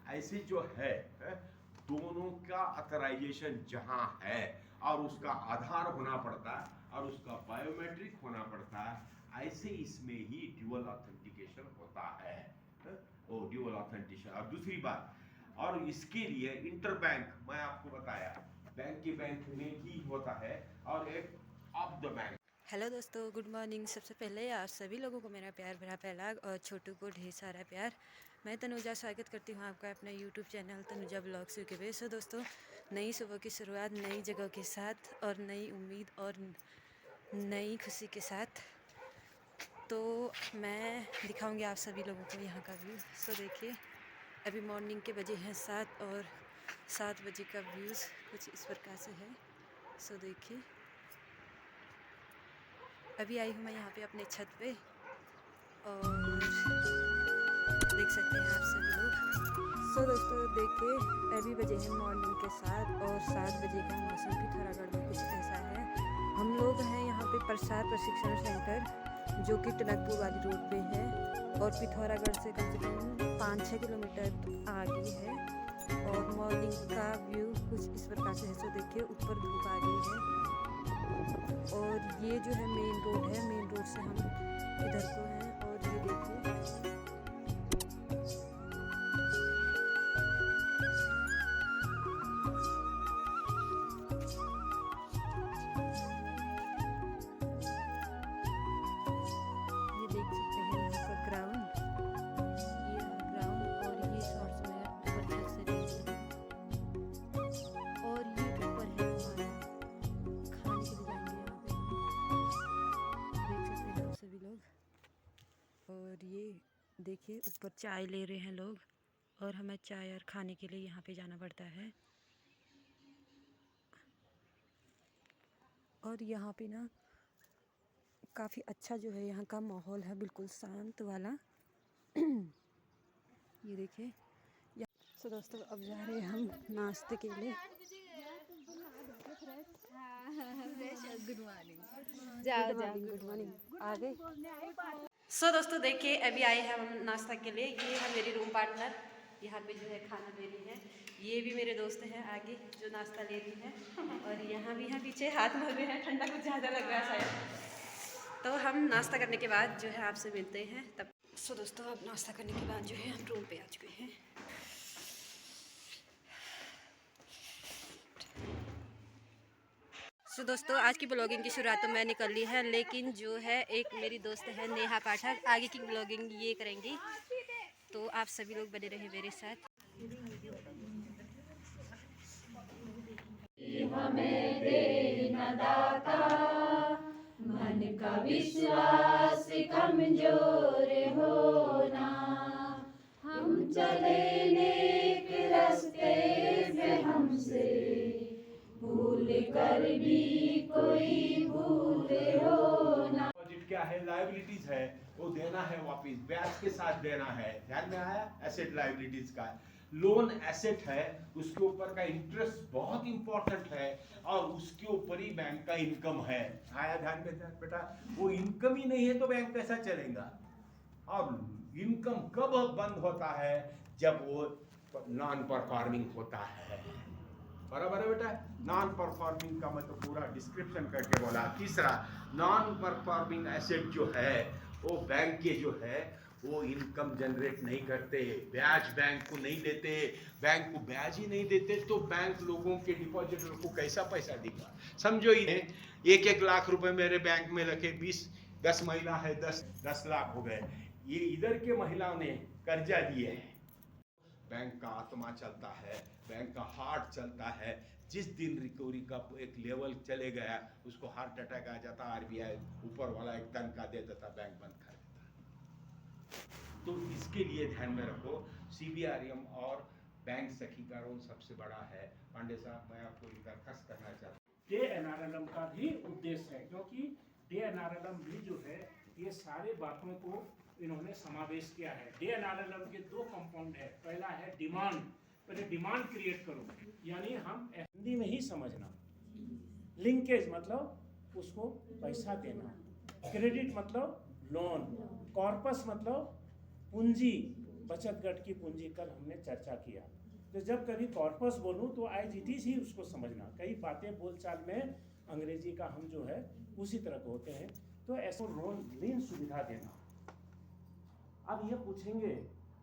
ऐसे जो है दोनों का ऑथराइजेशन जहां है और उसका आधार होना पड़ता है और उसका बायोमेट्रिक होना पड़ता है, ऐसे इसमें ही ड्यूअल ऑथेंटिकेशन होता है। वो ड्यूअल ऑथेंटिकेशन। और दूसरी बात, और इसके लिए इंटरबैंक, मैं आपको बताया बैंक के बैंक में ही होता है और एक ऑफ द बैंक। हेलो दोस्तों, गुड मॉर्निंग। सबसे पहले आप सभी लोगों को मेरा प्यार भरा पहलाग और छोटू को ढेर सारा प्यार। मैं तनुजा स्वागत करती हूँ आपका अपने यूट्यूब चैनल तनुजा ब्लॉग्स के वे। सो दोस्तों, नई सुबह की शुरुआत नई जगह के साथ और नई उम्मीद और नई खुशी के साथ। तो मैं दिखाऊंगी आप सभी लोगों को यहाँ का व्यू। सो देखिए, अभी मॉर्निंग के बजे हैं 7 और 7 बजे का व्यूज़ कुछ इस प्रकार से है। सो देखिए, अभी आई हूँ मैं यहाँ पे अपने छत पे और देख सकते हैं आप सभी लोग। सो दोस्तों देखिए, अभी बजे हैं मॉर्निंग के 7 और 7 बजे का मौसम भी थोड़ा गड़बड़ कुछ ऐसा है। हम लोग हैं यहाँ पे प्रसाद प्रशिक्षण सेंटर, जो कि टनकपुर वाली रोड पे है और पिथौरागढ़ से कम 5-6 किलोमीटर आगे है। और मॉर्निंग का व्यू कुछ इस प्रकार से है। सो देखिए, ऊपर धूप आ गई है और ये जो है मेन रोड है। मेन रोड से हम इधर को हैं और ये देखिए, ये देख सकते हैं यहाँ का ग्राउंड, ये रहा ग्राउंड और ये शॉर्ट्स में ऊपर छत से देख रहे हैं। और ये ऊपर है हमारा खाने के लिए जाएंगे यहाँ पे हम, देख सकते हैं आप सभी लोग। और ये देखिए, ऊपर चाय ले रहे हैं लोग और हमें चाय और खाने के लिए यहाँ पे जाना पड़ता है। और यहाँ पे ना काफ़ी अच्छा जो है यहाँ का माहौल है, बिल्कुल शांत वाला। ये देखिए। सो दोस्तों, अब जा रहे हैं हम नाश्ते के लिए। Good morning. Good morning, good morning. आ गए। सो दोस्तों देखिए, अभी आए हैं हम नाश्ता के लिए। ये है मेरी रूम पार्टनर, यहाँ पे जो है खाना ले रही है। ये भी मेरे दोस्त हैं आगे जो नाश्ता ले रही है। और यहाँ भी हैं पीछे हाथ मल रहे हैं, ठंडा कुछ ज़्यादा लग रहा है शायद। तो हम नाश्ता करने के बाद जो है आपसे मिलते हैं तब। सो दोस्तों, अब नाश्ता करने के बाद जो है हम रूम पे आ चुके हैं। सो दोस्तों, आज की ब्लॉगिंग की शुरुआत तो मैंने कर ली है, लेकिन जो है एक मेरी दोस्त है नेहा पाठक, आगे की ब्लॉगिंग ये करेंगी। तो आप सभी लोग बने रहे मेरे साथ। हमें दे न दाता, मन का विश्वास कमजोर होना। हम चले नेक रास्ते पे, हमसे भूल कर भी कोई भूल होना। डिपॉजिट क्या है, लायबिलिटीज है, वो देना है वापस, ब्याज के साथ देना है। ध्यान में आया? एसेट लायबिलिटीज का। लोन एसेट है, उसके ऊपर का इंटरेस्ट बहुत इंपॉर्टेंट है और उसके ऊपर ही बैंक का इनकम है। आया ध्यान में बेटा? वो इनकम ही नहीं है तो बैंक कैसा चलेगा? और इनकम कब बंद होता है? जब वो नॉन परफॉर्मिंग होता है। बराबर है बेटा? नॉन परफॉर्मिंग का मतलब पूरा डिस्क्रिप्शन करके बोला। तीसरा, नॉन परफॉर्मिंग एसेट जो है वो बैंक के जो है वो इनकम जनरेट नहीं करते, ब्याज बैंक को नहीं देते, बैंक को ब्याज ही नहीं देते, तो बैंक लोगों के डिपॉजिटर को कैसा पैसा देगा? समझो, ये 1-1 लाख रुपए मेरे बैंक में रखे, 10 महिला है, 10 लाख हो गए। ये इधर के महिलाओं ने कर्जा दिए हैं। बैंक का आत्मा चलता है, बैंक का हार्ट चलता है। जिस दिन रिकवरी का एक लेवल चले गया, उसको हार्ट अटैक आ जाता, आरबीआई ऊपर वाला एक दनका दे देता, बैंक बंद कर देता। तो इसके लिए ध्यान में रखो, सीबीआरएम और बैंक सखी का रोल सबसे बड़ा है। पांडे साहब, मैं आपको एक दरखास्त करना चाहता हूँ। DNRLM का भी उद्देश्य है, क्योंकि DNRLM भी जो है ये सारे बातों को इन्होंने समावेश किया है। DNRLM के 2 कंपाउंड है। पहला है डिमांड, पहले डिमांड क्रिएट करो, यानी हम हिंदी में ही समझना। लिंकेज मतलब उसको पैसा देना, क्रेडिट मतलब लोन, कॉर्पस मतलब पूंजी, बचत गट की पूंजी कल हमने चर्चा किया। तो जब कभी कॉर्पस बोलूं तो एज इट इज ही उसको समझना, कई बातें बोलचाल में अंग्रेजी का हम जो है उसी तरह के होते हैं। तो ऐसा ऋण सुविधा देना। अब ये पूछेंगे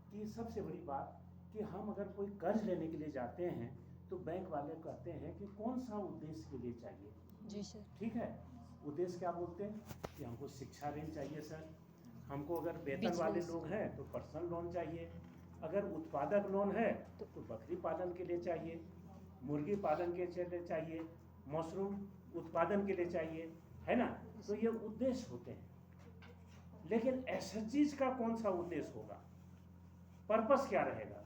कि सबसे बड़ी बात कि हम अगर कोई कर्ज लेने के लिए जाते हैं तो बैंक वाले कहते हैं कि कौन सा उद्देश्य के लिए चाहिए। जी सर। ठीक है, उद्देश्य क्या बोलते हैं कि हमको शिक्षा ऋण चाहिए सर, हमको अगर वेतन वाले लोग हैं तो पर्सनल लोन चाहिए, अगर उत्पादक लोन है तो बकरी पालन के लिए चाहिए, मुर्गी पालन के लिए चाहिए, मशरूम उत्पादन के लिए चाहिए, है ना। तो ये उद्देश्य होते हैं। लेकिन एसएचजी का कौन सा उद्देश्य होगा, पर्पस क्या रहेगा?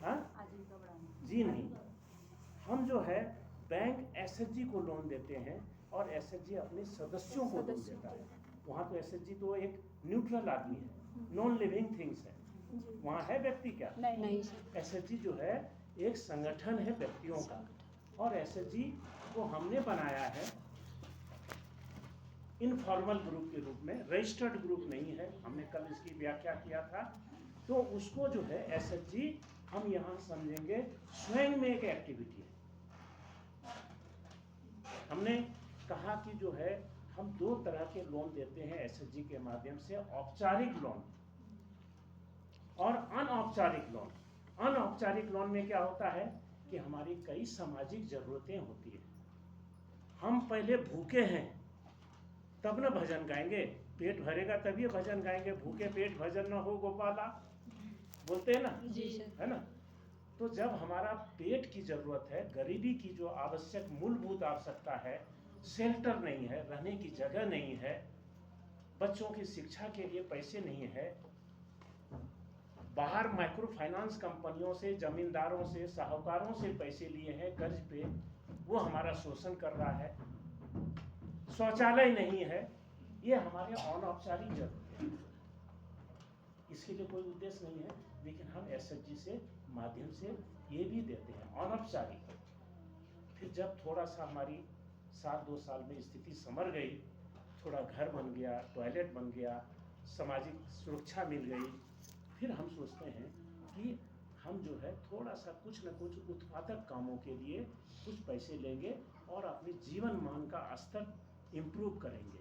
हाँ जी नहीं, हम जो है बैंक एसएचजी को लोन देते हैं और एसएचजी अपने सदस्यों को लोन देता है। वहाँ तो एसएचजी तो एक न्यूट्रल आदमी है, नॉन लिविंग थिंग्स है, वहाँ है व्यक्ति क्या? नहीं। एसएचजी जो है एक संगठन है व्यक्तियों का, और एसएचजी को हमने बनाया है इनफॉर्मल ग्रुप के रूप में, रजिस्टर्ड ग्रुप नहीं है, हमने कल इसकी व्याख्या किया था। तो उसको जो है एसएचजी हम यहाँ समझेंगे स्वयं में एक एक्टिविटी है। हमने कहा कि जो है हम दो तरह के लोन देते हैं एसएचजी के माध्यम से, औपचारिक लोन और अनौपचारिक लोन। अनौपचारिक लोन में क्या होता है कि हमारी कई सामाजिक जरूरतें होती है, हम पहले भूखे हैं तब न भजन गाएंगे, पेट भरेगा तभी भजन गाएंगे, भूखे पेट भजन न हो गोपाला, बोलते हैं ना जी सर। है ना। तो जब हमारा पेट की जरूरत है, गरीबी की जो आवश्यक मूलभूत आवश्यकता है, शेल्टर नहीं है, रहने की जगह नहीं है, बच्चों की शिक्षा के लिए पैसे नहीं है, बाहर माइक्रो फाइनेंस कंपनियों से, जमींदारों से, साहूकारों से पैसे लिए हैं कर्ज पे, वो हमारा शोषण कर रहा है, शौचालय नहीं है, ये हमारे अनौपचारिक जरूरत है। इसके लिए कोई उद्देश्य नहीं है, लेकिन हम एसएचजी से माध्यम से ये भी देते हैं अनौपचारिक। फिर जब थोड़ा सा हमारी 7-2 साल में स्थिति संवर गई, थोड़ा घर बन गया, टॉयलेट बन गया, सामाजिक सुरक्षा मिल गई, फिर हम सोचते हैं कि हम जो है थोड़ा सा कुछ न कुछ उत्पादक कामों के लिए कुछ पैसे लेंगे और अपने जीवन मान का स्तर इम्प्रूव करेंगे,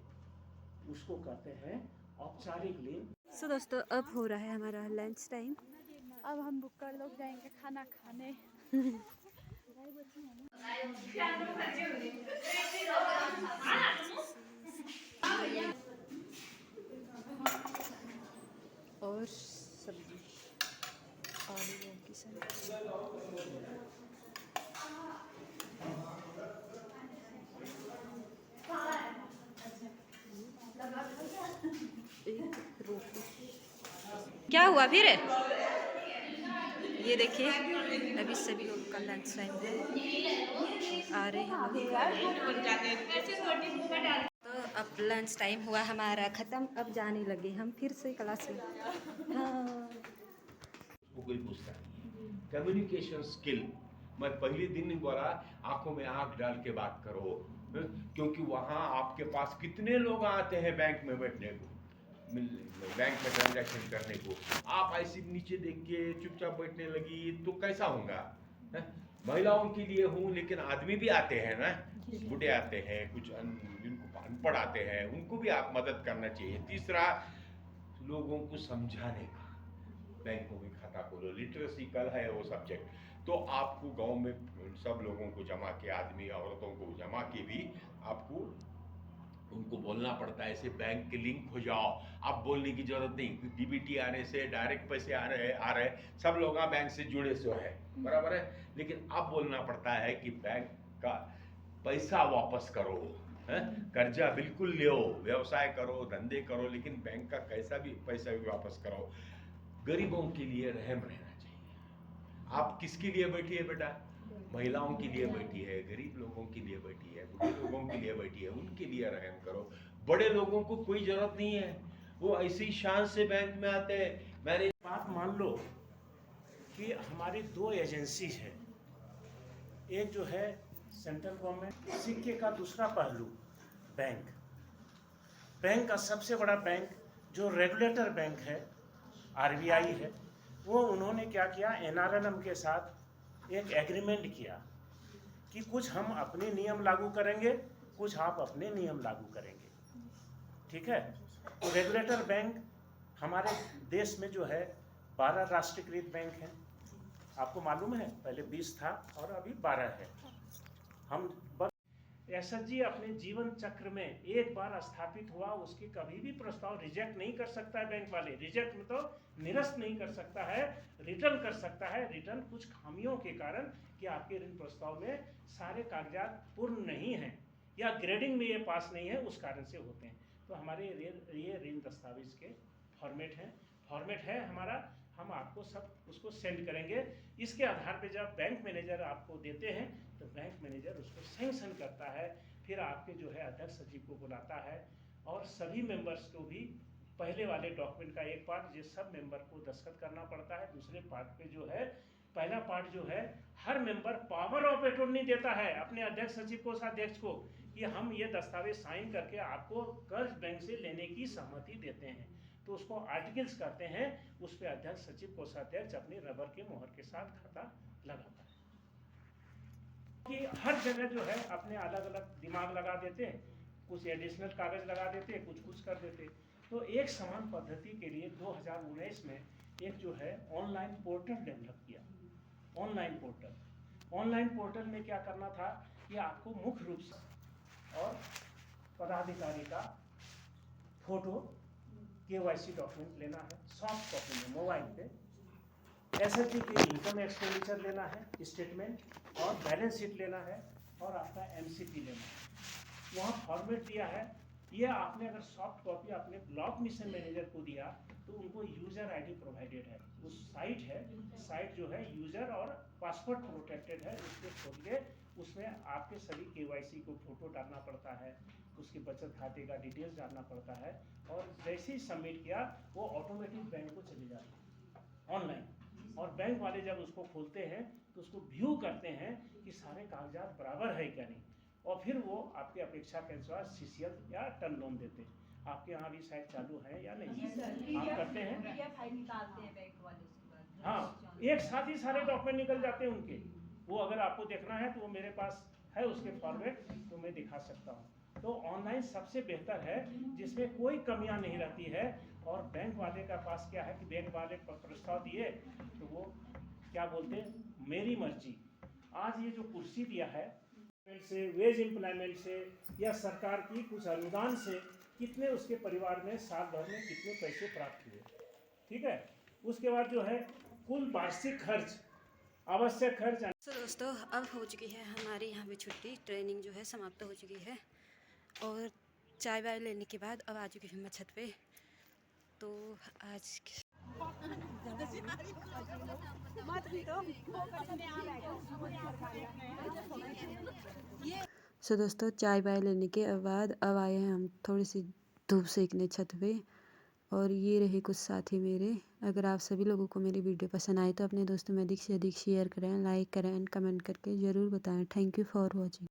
उसको कहते हैं औपचारिक ऋण। सो दोस्तों, अब हो रहा है हमारा लंच टाइम। अब हम बुक्कर लोग जाएंगे खाना खाने। और सब्जी, आलू की सब्जी। एक रोटी। क्या हुआ फिर? ये देखिए, अभी सभी लोग का लंच टाइम है, आ रहे हैं लोग। तो अब लंच टाइम हुआ हमारा ख़त्म, अब जाने लगे हम फिर से क्लास में। हाँ, वो कोई पूछता नहीं। कम्युनिकेशन स्किल, मैं पहले दिन ही बोला आंखों में आंख डाल के बात करो, क्योंकि वहाँ आपके पास कितने लोग आते हैं बैंक में बैठने को, बैंक में ट्रांजैक्शन करने को, आप ऐसे नीचे देख के चुपचाप बैठने लगी तो कैसा होगा? महिलाओं के लिए हूँ, लेकिन आदमी भी आते हैं ना, बूढ़े आते हैं, कुछ जिनको अनपढ़ आते हैं, उनको भी आप मदद करना चाहिए। तीसरा, लोगों को समझाने का, बैंकों में खाता खोलो, लिटरेसी कल है वो सब्जेक्ट, तो आपको गांव में सब लोगों को जमा के, आदमी औरतों को जमा के भी आपको उनको बोलना पड़ता है, ऐसे बैंक के लिंक हो जाओ, आप बोलने की जरूरत नहीं, डीबीटी आने से डायरेक्ट पैसे आ रहे सब लोग बैंक से जुड़े से है, बराबर है। लेकिन अब बोलना पड़ता है कि बैंक का पैसा वापस करो, कर्जा बिल्कुल लो, व्यवसाय करो, धंधे करो, लेकिन बैंक का कैसा भी पैसा भी वापस करो। गरीबों के लिए रहम रहना चाहिए। आप किसके लिए बैठी है बेटा? महिलाओं के लिए बैठी है, गरीब लोगों के लिए बैठी है, बूढ़े लोगों के लिए बैठी है, उनके लिए रहम करो। बड़े लोगों को कोई जरूरत नहीं है, वो ऐसी शान से बैंक में आते हैं। मैंने बात मान लो कि हमारी 2 एजेंसी है, एक जो है सेंट्रल गवर्नमेंट, सिक्के का दूसरा पहलू बैंक। बैंक का सबसे बड़ा बैंक जो रेगुलेटर बैंक है आरबीआई है, वो उन्होंने क्या किया, NRLM के साथ एक एग्रीमेंट किया कि कुछ हम अपने नियम लागू करेंगे, कुछ आप अपने नियम लागू करेंगे, ठीक है। तो रेगुलेटर बैंक हमारे देश में जो है 12 राष्ट्रीयकृत बैंक हैं, आपको मालूम है, पहले 20 था और अभी 12 है। हम SHG अपने जीवन चक्र में एक बार स्थापित हुआ, उसके कभी भी प्रस्ताव रिजेक्ट नहीं कर सकता है बैंक वाले। रिजेक्ट मतलब निरस्त नहीं कर सकता है, रिटर्न कर सकता है। रिटर्न कुछ खामियों के कारण कि आपके ऋण प्रस्ताव में सारे कागजात पूर्ण नहीं हैं या ग्रेडिंग में ये पास नहीं है, उस कारण से होते हैं। तो हमारे ये ऋण दस्तावेज के फॉर्मेट है हमारा, हम आपको सब उसको सेंड करेंगे। इसके आधार पे जब बैंक मैनेजर आपको देते हैं तो बैंक मैनेजर उसको सैंक्शन करता है, फिर आपके जो है अध्यक्ष सचिव को बुलाता है और सभी मेंबर्स को भी पहले वाले डॉक्यूमेंट का एक पार्ट जो सब मेंबर को दस्तखत करना पड़ता है, दूसरे पार्ट पे जो है पहला पार्ट जो है हर मेंबर पावर ऑफ अटॉर्नी देता है अपने अध्यक्ष सचिव को, कोषाध्यक्ष को, कि हम ये दस्तावेज साइन करके आपको कर्ज बैंक से लेने की सहमति देते हैं। तो उसको आर्टिकल्स करते हैं, उस पर अध्यक्ष सचिव कोषाध्यक्ष अपने रबर के मोहर के साथ खाता लगाता है। कि हर जगह जो है अपने अलग अलग दिमाग लगा देते हैं, कुछ एडिशनल कागज लगा देते हैं, कुछ कर देते हैं। तो एक समान पद्धति के लिए 2019 में एक जो है ऑनलाइन पोर्टल डेवलप किया। ऑनलाइन पोर्टल में क्या करना था कि आपको मुख्य रूप से और पदाधिकारी का फोटो, KYC डॉक्यूमेंट लेना है सॉफ्ट कॉपी में मोबाइल पे, SHG के इनकम एक्सपेंडिचर लेना है स्टेटमेंट और बैलेंस शीट लेना है और आपका MCP लेना है। वहाँ फॉर्मेट दिया है। ये आपने अगर सॉफ्ट कॉपी अपने ब्लॉक मिशन मैनेजर को दिया तो उनको यूजर ID प्रोवाइडेड है, उस साइट जो है यूजर और पासवर्ड प्रोटेक्टेड है, उसको खोलिए, उसमें आपके सभी KYC को फोटो डालना पड़ता है, उसके बचत खाते का डिटेल्स डालना पड़ता है और जैसे ही सबमिट किया वो ऑटोमेटिक बैंक को चले जाते हैं ऑनलाइन। और बैंक वाले जब उसको खोलते हैं तो उसको व्यू करते हैं कि सारे कागजात बराबर है क्या नहीं, और फिर वो आपके अपेक्षा के अनुसार CCL या टर्म लोन देते हैं। आपके यहाँ भी शायद चालू है या नहीं, आप करते हैं? हाँ, एक साथ ही सारे डॉक्यूमेंट निकल जाते हैं उनके। वो अगर आपको देखना है तो वो मेरे पास है उसके फॉर्मेट, तो मैं दिखा सकता हूँ। तो ऑनलाइन सबसे बेहतर है जिसमें कोई कमियां नहीं रहती है। और बैंक वाले का पास क्या है कि बैंक वाले प्रस्ताव दिए तो वो क्या बोलते हैं, मेरी मर्जी। आज ये जो कुर्सी दिया है से, वेज एम्प्लॉयमेंट से या सरकार की कुछ अनुदान से कितने उसके परिवार में साल भर में कितने पैसे प्राप्त हुए, ठीक है। उसके बाद जो है कुल वार्षिक खर्च, आवश्यक खर्च। तो दोस्तों अब हो चुकी है हमारी यहाँ पे छुट्टी, ट्रेनिंग जो है समाप्त हो चुकी है और चाय वाय लेने के बाद अब आ चुकी हूँ मैं छत पे। तो आज दोस्तों चाय वाय लेने के बाद अब आए हैं हम थोड़ी सी धूप सेकने छत पे, और ये रहे कुछ साथी मेरे। अगर आप सभी लोगों को मेरी वीडियो पसंद आए तो अपने दोस्तों में अधिक से अधिक शेयर करें, लाइक करें एंड कमेंट करके ज़रूर बताएं। Thank you for watching.